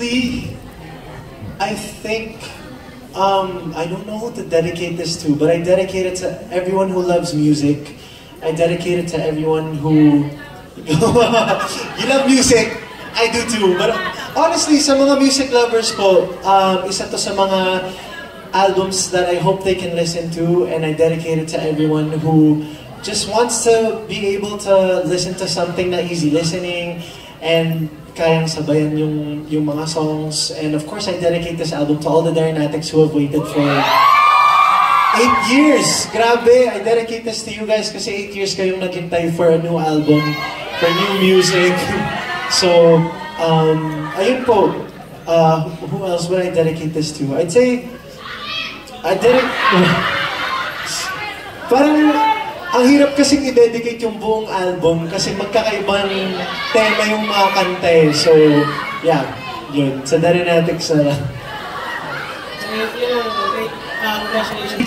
Honestly, I think, I don't know who to dedicate this to, but I dedicate it to everyone who loves music. I dedicate it to everyone who... You love music? I do too. But honestly, sa mga music lovers po, isa to sa mga albums that I hope they can listen to, and I dedicate it to everyone who just wants to be able to listen to something na easy listening and kayang sabayan yung mga songs. And of course, I dedicate this album to all the Darrenatics who have waited for 8 years. Grabe, I dedicate this to you guys kasi 8 years kayong naghintay for a new album, for new music. So, ayun po. Who else would I dedicate this to? I'd say, parang, ang hirap kasing i-dedicate yung buong album kasi magkakaibang tema yung mga kanta eh. So, yeah, yun. Sa Darrenatics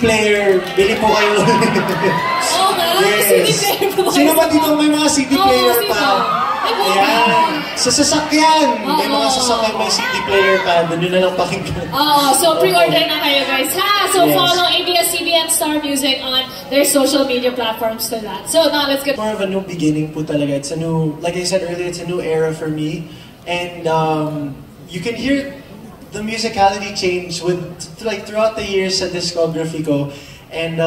player, bili po kayo. Oo nga, yes. CD player po. Sino ba dito may mga CD player pa? Ayan. Sa sasakyan. May mga sasakyan may CD player pa. Doon nyo na lang pakinggan. So pre-order na kayo guys, ha? So yes. Follow ABS-CBN Star Music on their social media platforms to that. So now let's get... More of a new beginning po talaga. It's a new, like I said earlier, it's a new era for me. And you can hear the musicality change with like throughout the years sa discography ko. And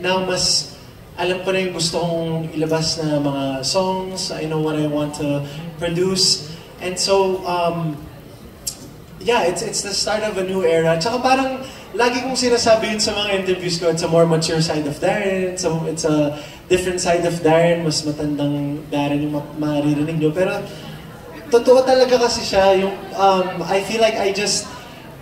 now mas alam ko na yung gusto kong ilabas na mga songs. I know what I want to produce. And so, yeah, it's the start of a new era. Tsaka parang lagi kong sinasabi yun sa mga interviews ko, it's a more mature side of Darren. So it's a different side of Darren. Mas matandang Darren yung maririnig nyo. Pero totoo talaga kasi siya. Yung, I feel like I just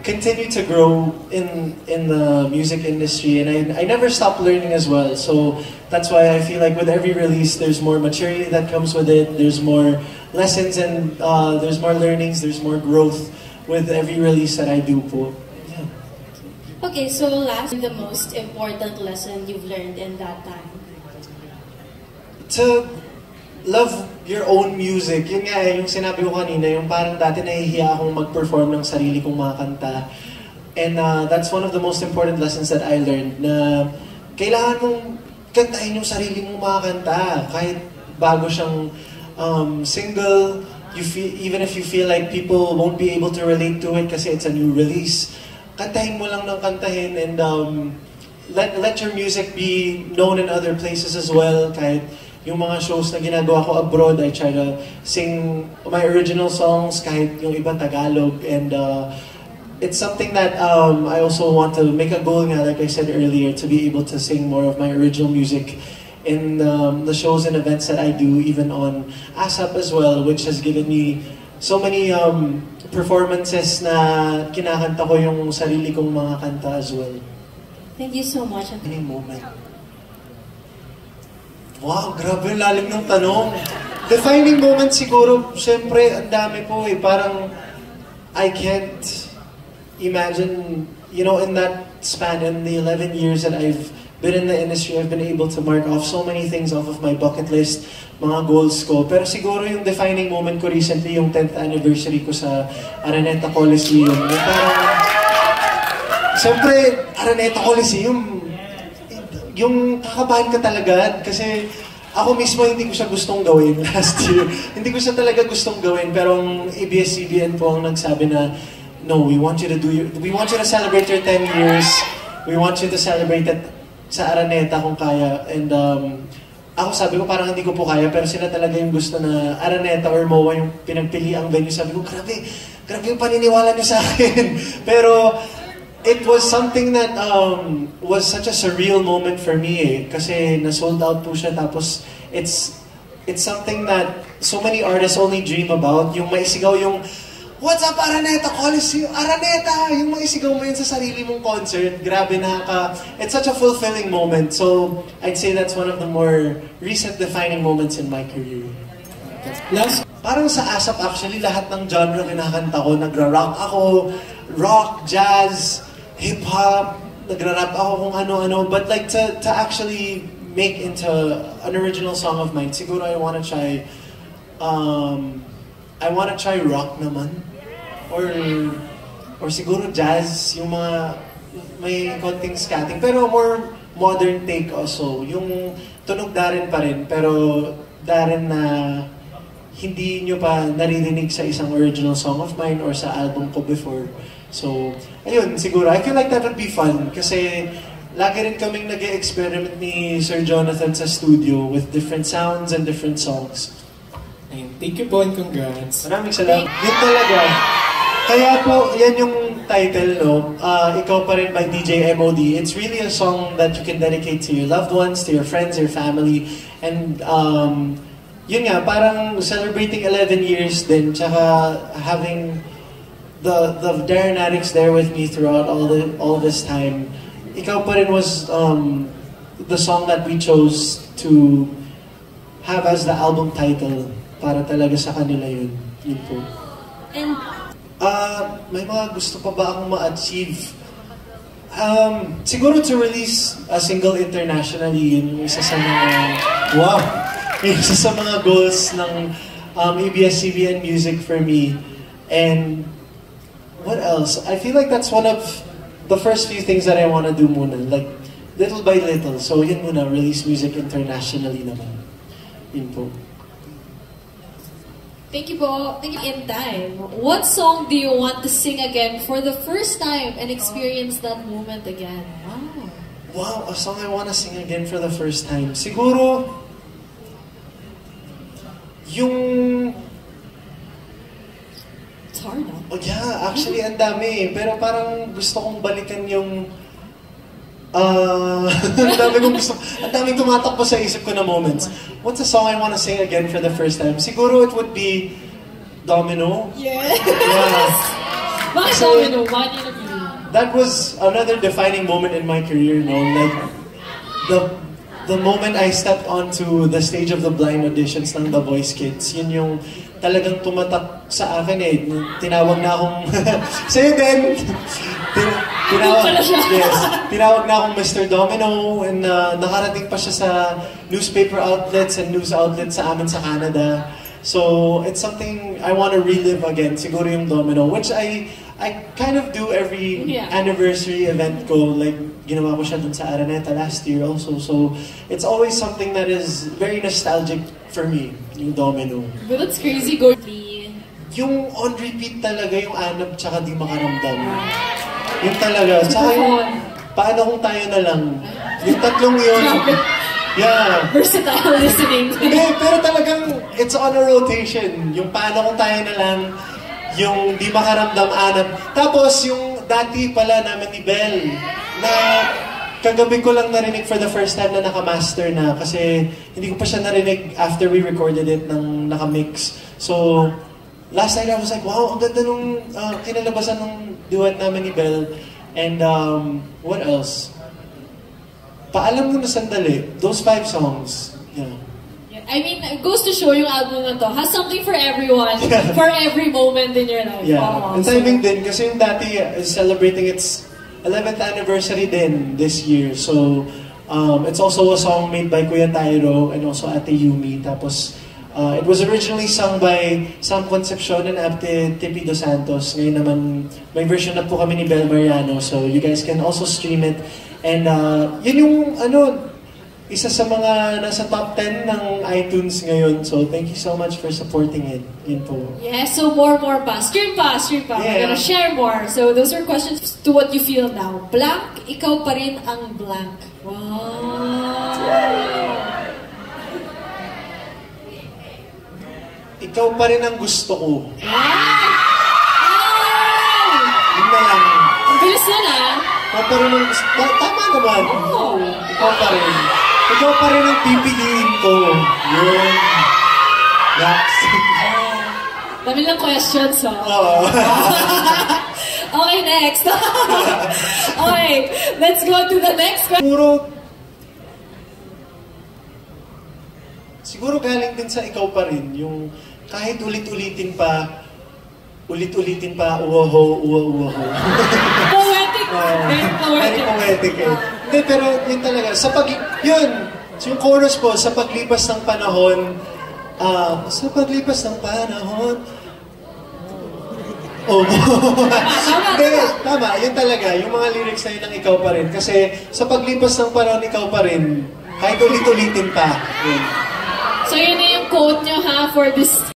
continue to grow in the music industry, and I never stop learning as well. So that's why I feel like with every release there's more maturity that comes with it, there's more lessons, and there's more learnings, there's more growth with every release that I do po. Yeah. Okay, so last, the most important lesson you've learned in that time? To love your own music. Yun nga yung sinabi ko kanina, yung parang dati nahihiya akong mag-perform ng sarili kong mga kanta. And that's one of the most important lessons that I learned, na kailangan mong kantahin yung sarili mong mga kanta. Kahit bago siyang single, even if you feel like people won't be able to relate to it kasi it's a new release, kantahin mo lang ng kantahin, and let your music be known in other places as well. Kahit yung mga shows na ginagawa ko abroad, I try to sing my original songs kahit yung iba Tagalog, and it's something that I also want to make a goal nga, like I said earlier, to be able to sing more of my original music in the shows and events that I do, even on ASAP as well, which has given me so many performances na kinakanta ko yung sarili kong mga kanta as well. Thank you so much. Any moment. Wow, grabe, lalim ng tanong. Defining moment siguro, syempre, ang dami po eh. Parang, I can't imagine, you know, in that span, in the 11 years that I've been in the industry, I've been able to mark off so many things off of my bucket list, mga goals ko. Pero siguro yung defining moment ko recently, yung 10th anniversary ko sa Araneta Coliseum. Yung parang, syempre, Araneta Coliseum, yung kakabahan ka talaga kasi ako mismo hindi ko siya gustong gawin last year. Hindi ko siya talaga gustong gawin, pero ang ABS-CBN po ang nagsabi na, no, we want you to celebrate your 10 years. We want you to celebrate it sa Araneta kung kaya. And ako sabi ko parang hindi ko po kaya, pero sila talaga yung gusto na Araneta or MOA yung pinagpili ang venue. Sabi ko, grabe yung paniniwala niyo sa akin. Pero it was something that was such a surreal moment for me eh. Kasi na-sold out po siya, tapos it's something that so many artists only dream about. Yung maisigaw yung, what's up Araneta Coliseum? Araneta! Yung maisigaw mo yun sa sarili mong concert. Grabe it's such a fulfilling moment. So I'd say that's one of the more recent defining moments in my career. Last, parang sa ASAP actually, lahat ng genre kinakanta ko. Nagra-rock ako, rock, jazz, hip-hop, nagra-rap ako kung ano-ano, but like to actually make into an original song of mine, siguro I wanna try rock naman. or siguro jazz, yung mga may konting scatting, pero more modern take also. Yung tunog Darren pa rin, pero Darren na hindi nyo pa naririnig sa isang original song of mine or sa album ko before. So, ayun, siguro. I feel like that would be fun kasi lagi rin kaming nag-experiment ni Sir Jonathan sa studio with different sounds and different songs. Ayun, thank you po and congrats. Maraming salamat. Yun talaga. Kaya po, yan yung title, no? Ikaw pa rin by DJ MOD. It's really a song that you can dedicate to your loved ones, to your friends, your family. And yun nga, parang celebrating 11 years din, tsaka having the Darren Addicts there with me throughout all this time. Ikaw pa rin was the song that we chose to have as the album title para talaga sa kanila yun. Yun po. And may mga gusto pa ba akong ma-achieve? Siguro to release a single internationally, yun yung isa sa mga, wow! Yung isa sa mga goals ng ABS-CBN Music for me. And what else? I feel like that's one of the first few things that I want to do muna. Like, little by little. So yun muna, release music internationally naman. Yun po. thank you po. Thank you. In time, what song do you want to sing again for the first time and experience that moment again? Wow. Wow, a song I want to sing again for the first time. Siguro, yung... It's hard, huh? Oh yeah, actually, ang dami eh. Pero parang gusto kong balikan yung... ang daming tumatakbo sa isip ko na moments. What's a song I want to sing again for the first time? Siguro it would be Domino. Yes! Yeah. Bakit So, Domino? Bakit yun ang pili? That was another defining moment in my career, no? Like, the moment I stepped onto the stage of the blind auditions ng The Voice Kids, yun yung talagang tumatak sa akin eh. Tinawag na akong... Sa'yo din! Tinawag na akong Mr. Domino and nakarating pa siya sa newspaper outlets and news outlets sa amin sa Canada. So, it's something I want to relive again, siguro yung Domino, which I kind of do every anniversary event ko. Like, ginawa ko siya dun sa Araneta last year also. So, it's always something that is very nostalgic for me, yung Domino. But that's crazy, go. Yung on repeat talaga yung Anap tsaka Di Makaramdam. Yung talaga. Tsaka yung Paano Kung Tayo Na Lang. Yung tatlong yun. Yeah. Versatile listening. Pero talagang it's on a rotation. Yung Paano Kung Tayo Na Lang, yung Di Makaramdam, Anap. Tapos yung dati pala namin ni Belle na kagabi ko lang narinig for the first time na nakamaster na kasi hindi ko pa siya narinig after we recorded it ng nakamix. So, last night I was like, wow, ang ganda nung kinalabasan ng duet namin ni Belle. And what else? Paalam Mo Na Sandali. Those 5 songs. Yeah. I mean, it goes to show yung album na to has something for everyone, for every moment in your life. Yeah. Wow. And timing din kasi yung dati is celebrating its 11th anniversary din this year. So, it's also a song made by Kuya Tyro and also Ate Yumi. Tapos, it was originally sung by Sam Concepcion and Ate Tipi Dos Santos. Ngayon naman, may version na po kami ni Bel Mariano. So, you guys can also stream it. And, yun yung, isa sa mga nasa top 10 ng iTunes ngayon. So, thank you so much for supporting it. Yun po. Yeah, so more pa. Stream pa. Yeah. We're gonna share more. So, those are questions to what you feel now. Blank, ikaw pa rin ang blank. Wow. Ikaw pa rin ang gusto ko. Wow! Yun na lang. Ang bilis na na. Ikaw pa rin ang gusto ko. Tama naman. Oh. Ikaw pa rin. Ikaw pa rin ang pipiliin ko. Yun. Next. Dami lang questions, oh. Oo. Okay, next. Okay, let's go to the next question. Siguro galing din sa ikaw pa rin, yung kahit ulit-ulitin pa, uwaho. Poetic. Very poetic eh. Hindi, pero yun talaga, yun, yung chorus po, sa paglipas ng panahon, Oo. Tama. Hindi, tama. Yun talaga. Yung mga lyrics na yun ang ikaw pa rin. Kasi sa paglipas ng panahon, ikaw pa rin. Kahit ulit-ulitin pa. Yun. So yun na yung quote nyo ha for this